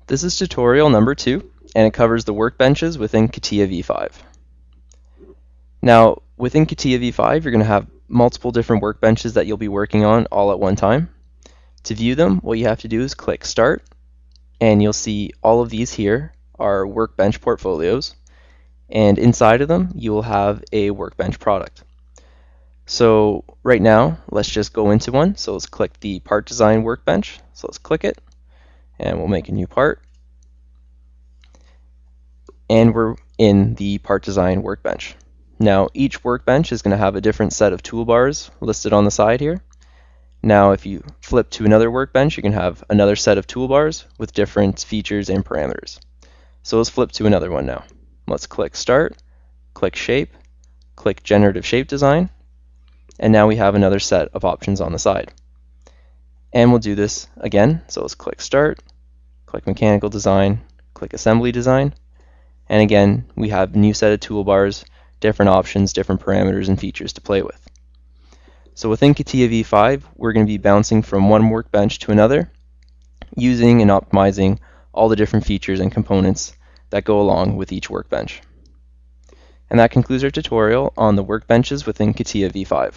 This is tutorial number 2, and it covers the workbenches within Catia V5. Now, within Catia V5, you're going to have multiple different workbenches that you'll be working on all at one time. To view them, what you have to do is click Start, and you'll see all of these here are workbench portfolios, and inside of them, you will have a workbench product. So right now, let's just go into one. So let's click the part design workbench. So let's click it, and we'll make a new part. And we're in the part design workbench. Now each workbench is going to have a different set of toolbars listed on the side here. Now if you flip to another workbench, you can have another set of toolbars with different features and parameters. So let's flip to another one now. Let's click Start, click Shape, click Generative Shape Design, and now we have another set of options on the side. And we'll do this again. So let's click Start, click Mechanical Design, click Assembly Design, and again we have a new set of toolbars, different options, different parameters and features to play with. So within Catia V5, we're going to be bouncing from one workbench to another, using and optimizing all the different features and components that go along with each workbench. And that concludes our tutorial on the workbenches within Catia V5.